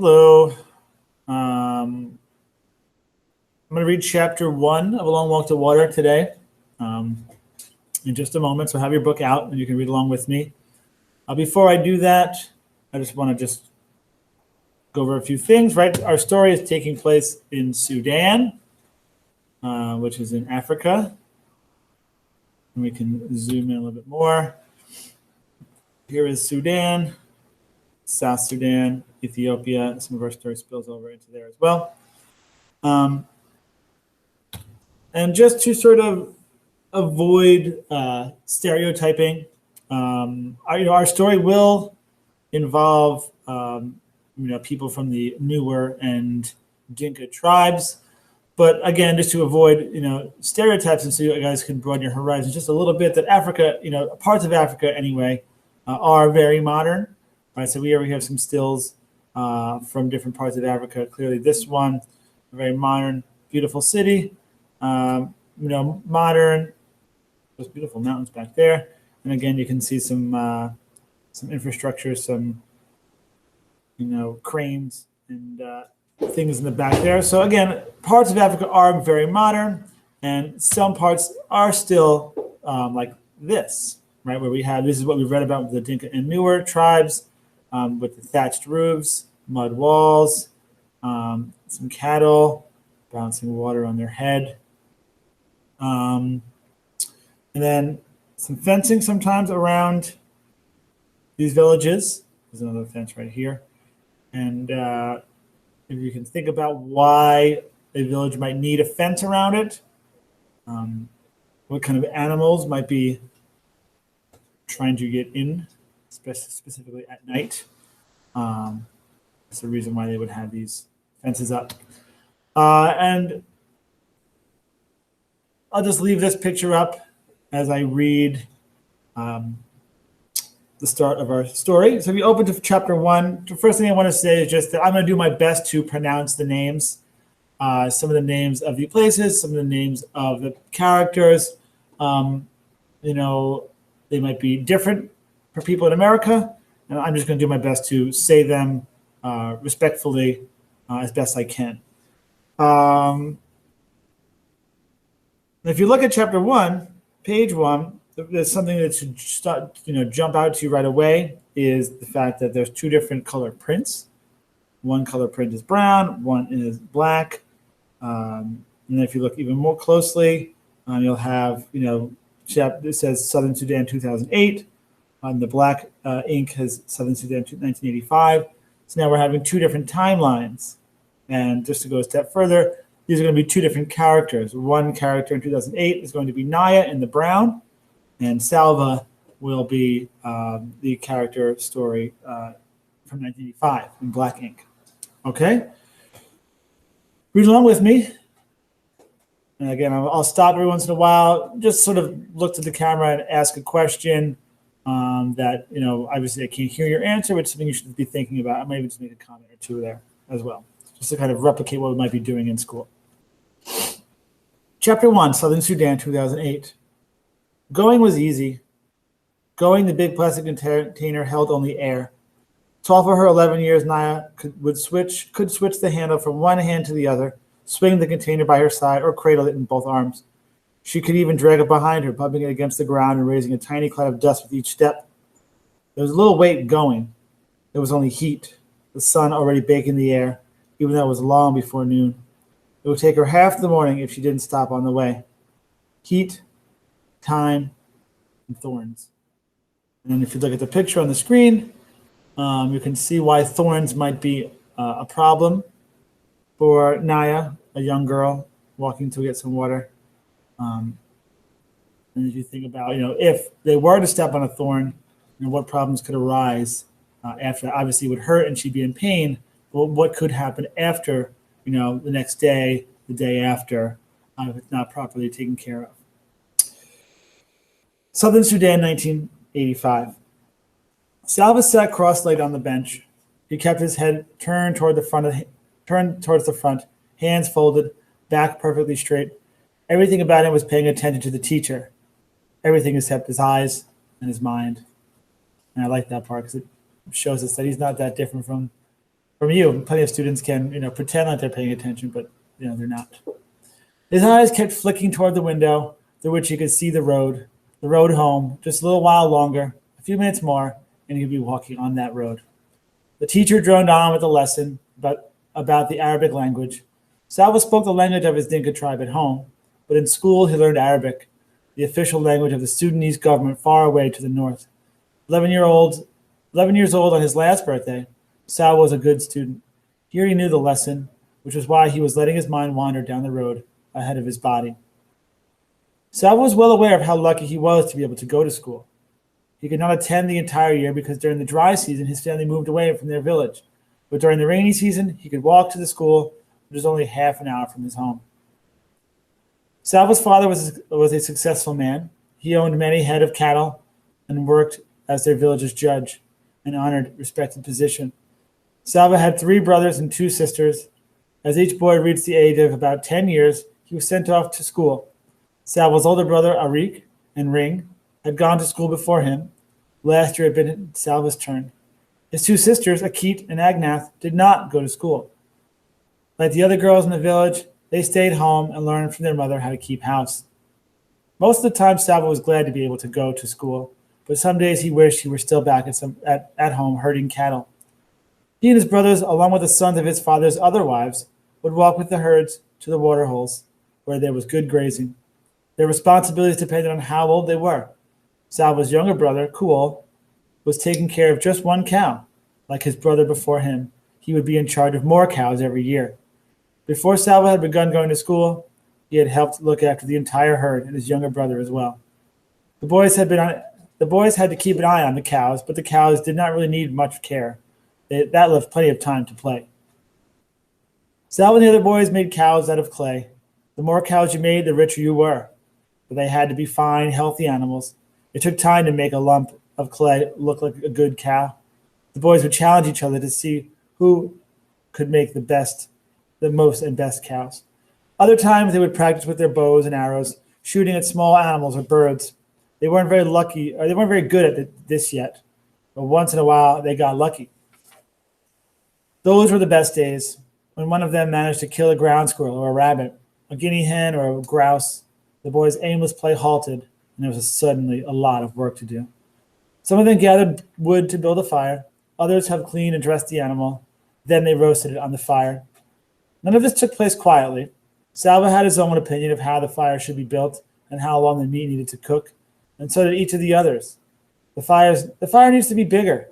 Hello. I'm going to read chapter 1 of A Long Walk to Water today in just a moment. So have your book out and you can read along with me. Before I do that, I just want to go over a few things, right? Our story is taking place in Sudan, which is in Africa. And we can zoom in a little bit more. Here is Sudan, South Sudan, Ethiopia. Some of our story spills over into there as well. And just to sort of avoid stereotyping, our story will involve people from the Nuer and Dinka tribes. But again, just to avoid stereotypes, and so you guys can broaden your horizons just a little bit, that Africa, parts of Africa anyway, are very modern, right? So we have some stills from different parts of Africa. Clearly, this one, a very modern, beautiful city. Modern, those beautiful mountains back there, and again, you can see some infrastructure, some cranes and things in the back there. So again, parts of Africa are very modern, and some parts are still like this, right? Where this is what we've read about with the Dinka and Nuer tribes, with the thatched roofs, mud walls, some cattle bouncing water on their head. And then some fencing sometimes around these villages. There's another fence right here. And if you can think about why a village might need a fence around it, what kind of animals might be trying to get in, specifically at night. That's the reason why they would have these fences up. And I'll just leave this picture up as I read the start of our story. So if you open to chapter 1, the first thing I want to say is just that I'm going to do my best to pronounce the names, some of the names of the places, some of the names of the characters. They might be different for people in America, and I'm just going to do my best to say them respectfully as best I can. If you look at chapter 1, page 1, there's something that should jump out to you right away is the fact that there's two different color prints. One color print is brown, one is black. And then if you look even more closely, you'll have, it says Southern Sudan 2008. The black ink has Southern Sudan 1985. So now we're having two different timelines. And just to go a step further, these are going to be two different characters. One character in 2008 is going to be Naya in the brown, and Salva will be the character story from 1985 in black ink. Okay? Read along with me. And again, I'll stop every once in a while, just sort of look to the camera and ask a question that, obviously I can't hear your answer, but it's something you should be thinking about. I might even just make a comment or two there as well, just to kind of replicate what we might be doing in school. Chapter 1, Southern Sudan, 2008. Going was easy. Going, the big plastic container held only air. Tall for her 11 years, Naya could switch the handle from one hand to the other, swing the container by her side, or cradle it in both arms. She could even drag it behind her, bumping it against the ground and raising a tiny cloud of dust with each step. There was a little weight going. There was only heat, the sun already baking the air, even though it was long before noon. It would take her half the morning if she didn't stop on the way. Heat, time, and thorns. And then if you look at the picture on the screen, you can see why thorns might be a problem for Naya, a young girl walking to get some water. And if you think about, if they were to step on a thorn, what problems could arise after that? Obviously, it would hurt and she'd be in pain. But what could happen after, the next day, the day after, if it's not properly taken care of? Southern Sudan, 1985. Salva sat cross-legged on the bench. He kept his head turned towards the front, hands folded, back perfectly straight. Everything about him was paying attention to the teacher. Everything except his eyes and his mind. And I like that part because it shows us that he's not that different from From you, plenty of students can, pretend like they're paying attention, but, they're not. His eyes kept flicking toward the window through which he could see the road home, just a little while longer, a few minutes more, and he'd be walking on that road. The teacher droned on with the lesson about the Arabic language. Salva spoke the language of his Dinka tribe at home, but in school he learned Arabic, the official language of the Sudanese government far away to the north. 11 years old on his last birthday, Salva was a good student. Here he knew the lesson, which was why he was letting his mind wander down the road ahead of his body. Salva was well aware of how lucky he was to be able to go to school. He could not attend the entire year because during the dry season his family moved away from their village. But during the rainy season, he could walk to the school, which was only half an hour from his home. Salva's father was a successful man. He owned many head of cattle and worked as their village's judge, an honored, respected position. Salva had 3 brothers and 2 sisters. As each boy reached the age of about 10 years, he was sent off to school. Salva's older brother, Arik and Ring, had gone to school before him. Last year had been Salva's turn. His 2 sisters, Akit and Agnath, did not go to school. Like the other girls in the village, they stayed home and learned from their mother how to keep house. Most of the time, Salva was glad to be able to go to school, but some days he wished he were still back at home herding cattle. He and his brothers, along with the sons of his father's other wives, would walk with the herds to the water holes, where there was good grazing. Their responsibilities depended on how old they were. Salva's younger brother, Kuol, was taking care of just 1 cow. Like his brother before him, he would be in charge of more cows every year. Before Salva had begun going to school, he had helped look after the entire herd and his younger brother as well. The boys had to keep an eye on the cows, but the cows did not really need much care. That left plenty of time to play. Salva and the other boys made cows out of clay. The more cows you made, the richer you were. But they had to be fine, healthy animals. It took time to make a lump of clay look like a good cow. The boys would challenge each other to see who could make the most and best cows. Other times they would practice with their bows and arrows, shooting at small animals or birds. They weren't very good at this yet, but once in a while they got lucky. Those were the best days, when one of them managed to kill a ground squirrel or a rabbit, a guinea hen or a grouse. The boys' aimless play halted, and there was suddenly a lot of work to do. Some of them gathered wood to build a fire. Others helped clean and dress the animal. Then they roasted it on the fire. None of this took place quietly. Salva had his own opinion of how the fire should be built and how long the meat needed to cook, and so did each of the others. The fire needs to be bigger.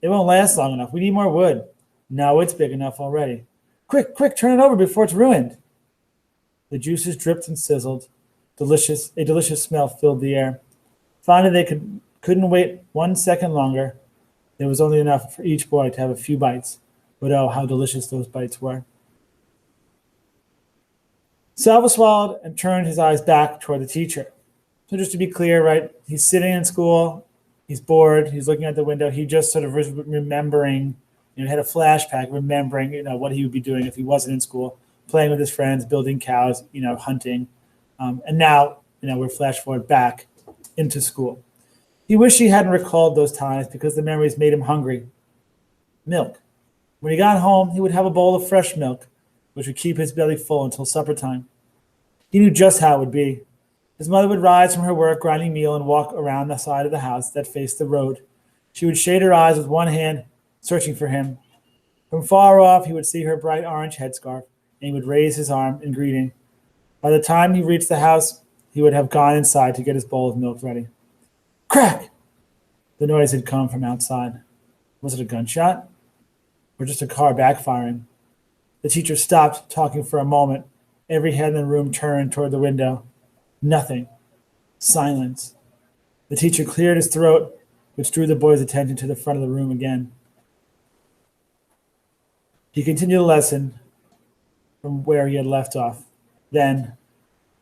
It won't last long enough. We need more wood. No, it's big enough already. Quick, turn it over before it's ruined. The juices dripped and sizzled. A delicious smell filled the air. Finally, they couldn't wait 1 second longer. There was only enough for each boy to have a few bites, but oh, how delicious those bites were. Salva swallowed and turned his eyes back toward the teacher. So just to be clear, right, he's sitting in school, he's bored, he's looking out the window, he just sort of was remembering, had a flashback, remembering, what he would be doing if he wasn't in school, playing with his friends, building cows, hunting. And now, we're flash forward back into school. He wished he hadn't recalled those times because the memories made him hungry. Milk. When he got home, he would have a bowl of fresh milk, which would keep his belly full until supper time. He knew just how it would be. His mother would rise from her work grinding meal and walk around the side of the house that faced the road. She would shade her eyes with one hand, searching for him. From far off, he would see her bright orange headscarf, and he would raise his arm in greeting. By the time he reached the house, he would have gone inside to get his bowl of milk ready. Crack! The noise had come from outside. Was it a gunshot? Or just a car backfiring? The teacher stopped talking for a moment. Every head in the room turned toward the window. Nothing. Silence. The teacher cleared his throat, which drew the boys' attention to the front of the room again. He continued the lesson from where he had left off. Then,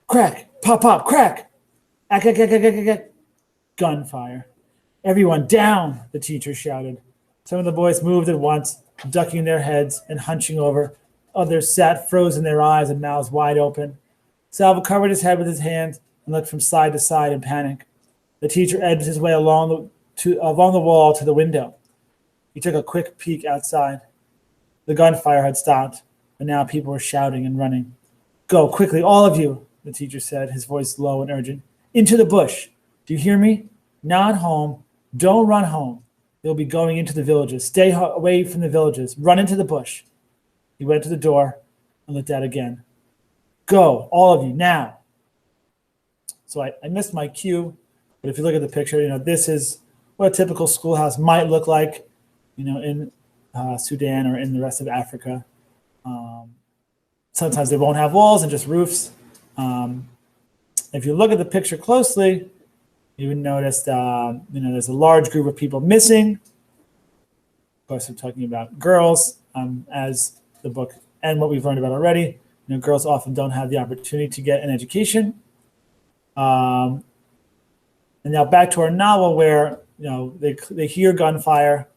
crack, pop, crack, ack, ack, ack, ack, ack, ack. Gunfire. Everyone down, the teacher shouted. Some of the boys moved at once, ducking their heads and hunching over. Others sat frozen, their eyes and mouths wide open. Salva covered his head with his hands and looked from side to side in panic. The teacher edged his way along the wall to the window. He took a quick peek outside. The gunfire had stopped, but now people were shouting and running. Go, quickly, all of you, the teacher said, his voice low and urgent. Into the bush. Do you hear me? Not home. Don't run home. They'll be going into the villages. Stay away from the villages. Run into the bush. He went to the door and looked out again. Go, all of you, now. So I missed my cue, but if you look at the picture, this is what a typical schoolhouse might look like, in Sudan or in the rest of Africa. Sometimes they won't have walls and just roofs. If you look at the picture closely, you would notice there's a large group of people missing. Of course, I'm talking about girls, as the book and what we've learned about already. Girls often don't have the opportunity to get an education. And now back to our novel where they hear gunfire.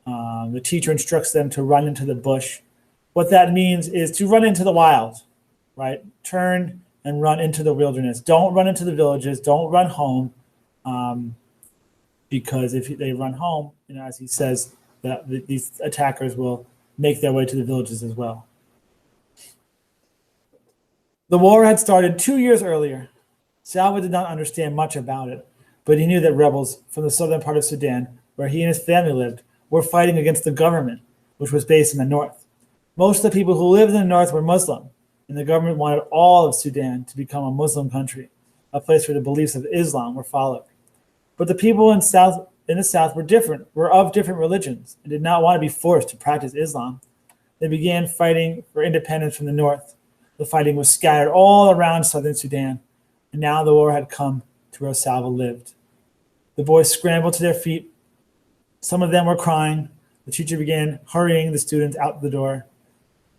The teacher instructs them to run into the bush. What that means is to run into the wild, right? Turn and run into the wilderness. Don't run into the villages. Don't run home, because if they run home, as he says, that these attackers will make their way to the villages as well. The war had started 2 years earlier. Salva did not understand much about it, but he knew that rebels from the southern part of Sudan, where he and his family lived, were fighting against the government, which was based in the north. Most of the people who lived in the north were Muslim, and the government wanted all of Sudan to become a Muslim country, a place where the beliefs of Islam were followed. But the people in the south were of different religions, and did not want to be forced to practice Islam. They began fighting for independence from the north. The fighting was scattered all around southern Sudan, and now the war had come to where Salva lived. The boys scrambled to their feet. Some of them were crying. The teacher began hurrying the students out the door.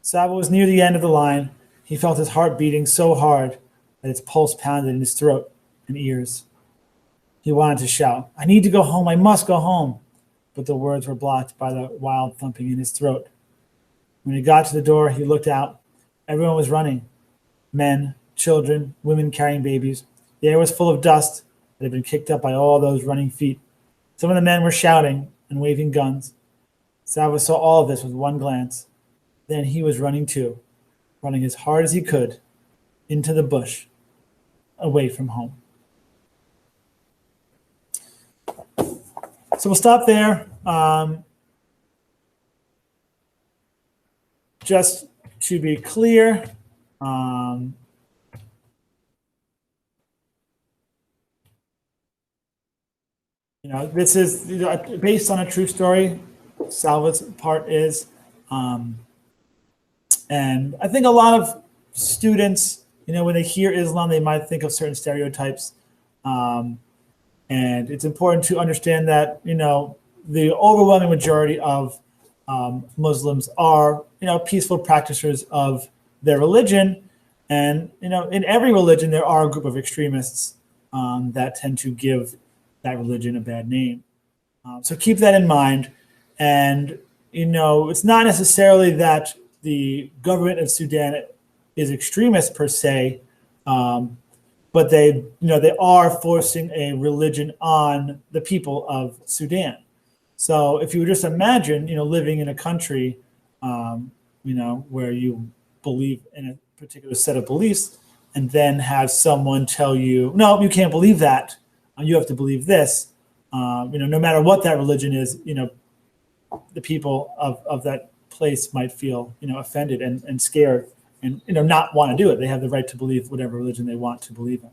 Salva was near the end of the line. He felt his heart beating so hard that its pulse pounded in his throat and ears. He wanted to shout, "I need to go home. I must go home." But the words were blocked by the wild thumping in his throat. When he got to the door, he looked out. Everyone was running. Men, children, women carrying babies. The air was full of dust that had been kicked up by all those running feet. Some of the men were shouting and waving guns. Salva saw all of this with one glance. Then he was running too, running as hard as he could into the bush, away from home. So we'll stop there. Just to be clear, this is based on a true story. Salva's part is, and I think a lot of students, when they hear Islam, they might think of certain stereotypes, and it's important to understand that the overwhelming majority of Muslims are peaceful practitioners of their religion, and in every religion there are a group of extremists that tend to give that religion a bad name. So keep that in mind. And, it's not necessarily that the government of Sudan is extremist per se, but they are forcing a religion on the people of Sudan. So if you would just imagine, living in a country, where you believe in a particular set of beliefs, and then have someone tell you, no, you can't believe that. You have to believe this. No matter what that religion is, the people of that place might feel, offended and scared and, not want to do it. They have the right to believe whatever religion they want to believe in.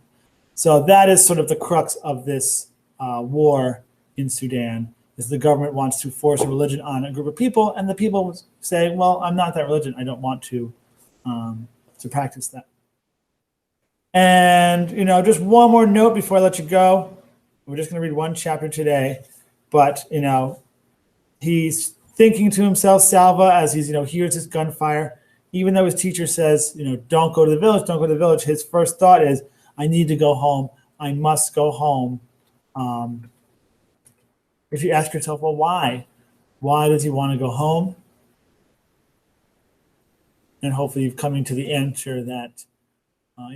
So that is sort of the crux of this war in Sudan, is the government wants to force a religion on a group of people, and the people say, well, I'm not that religion. I don't want to practice that. And, just one more note before I let you go. We're just going to read one chapter today, but, he's thinking to himself, Salva, as he's, hears this gunfire, even though his teacher says, don't go to the village, don't go to the village. His first thought is, I need to go home. I must go home. If you ask yourself, well, why? Why does he want to go home? And hopefully you're coming to the answer that,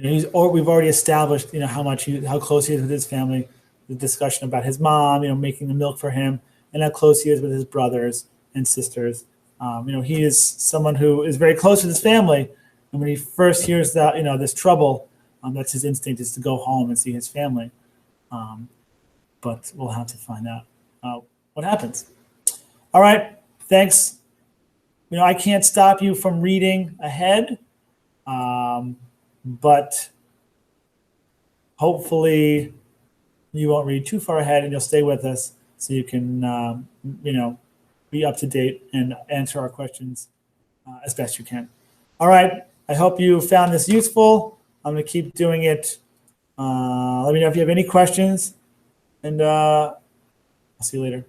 we've already established, how close he is with his family, the discussion about his mom, making the milk for him, and how close he is with his brothers and sisters. He is someone who is very close to his family, and when he first hears that this trouble, that's his instinct, is to go home and see his family. But we'll have to find out what happens. All right, thanks. I can't stop you from reading ahead, but hopefully you won't read too far ahead and you'll stay with us so you can, be up to date and answer our questions as best you can. All right, I hope you found this useful. I'm going to keep doing it. Let me know if you have any questions, and I'll see you later.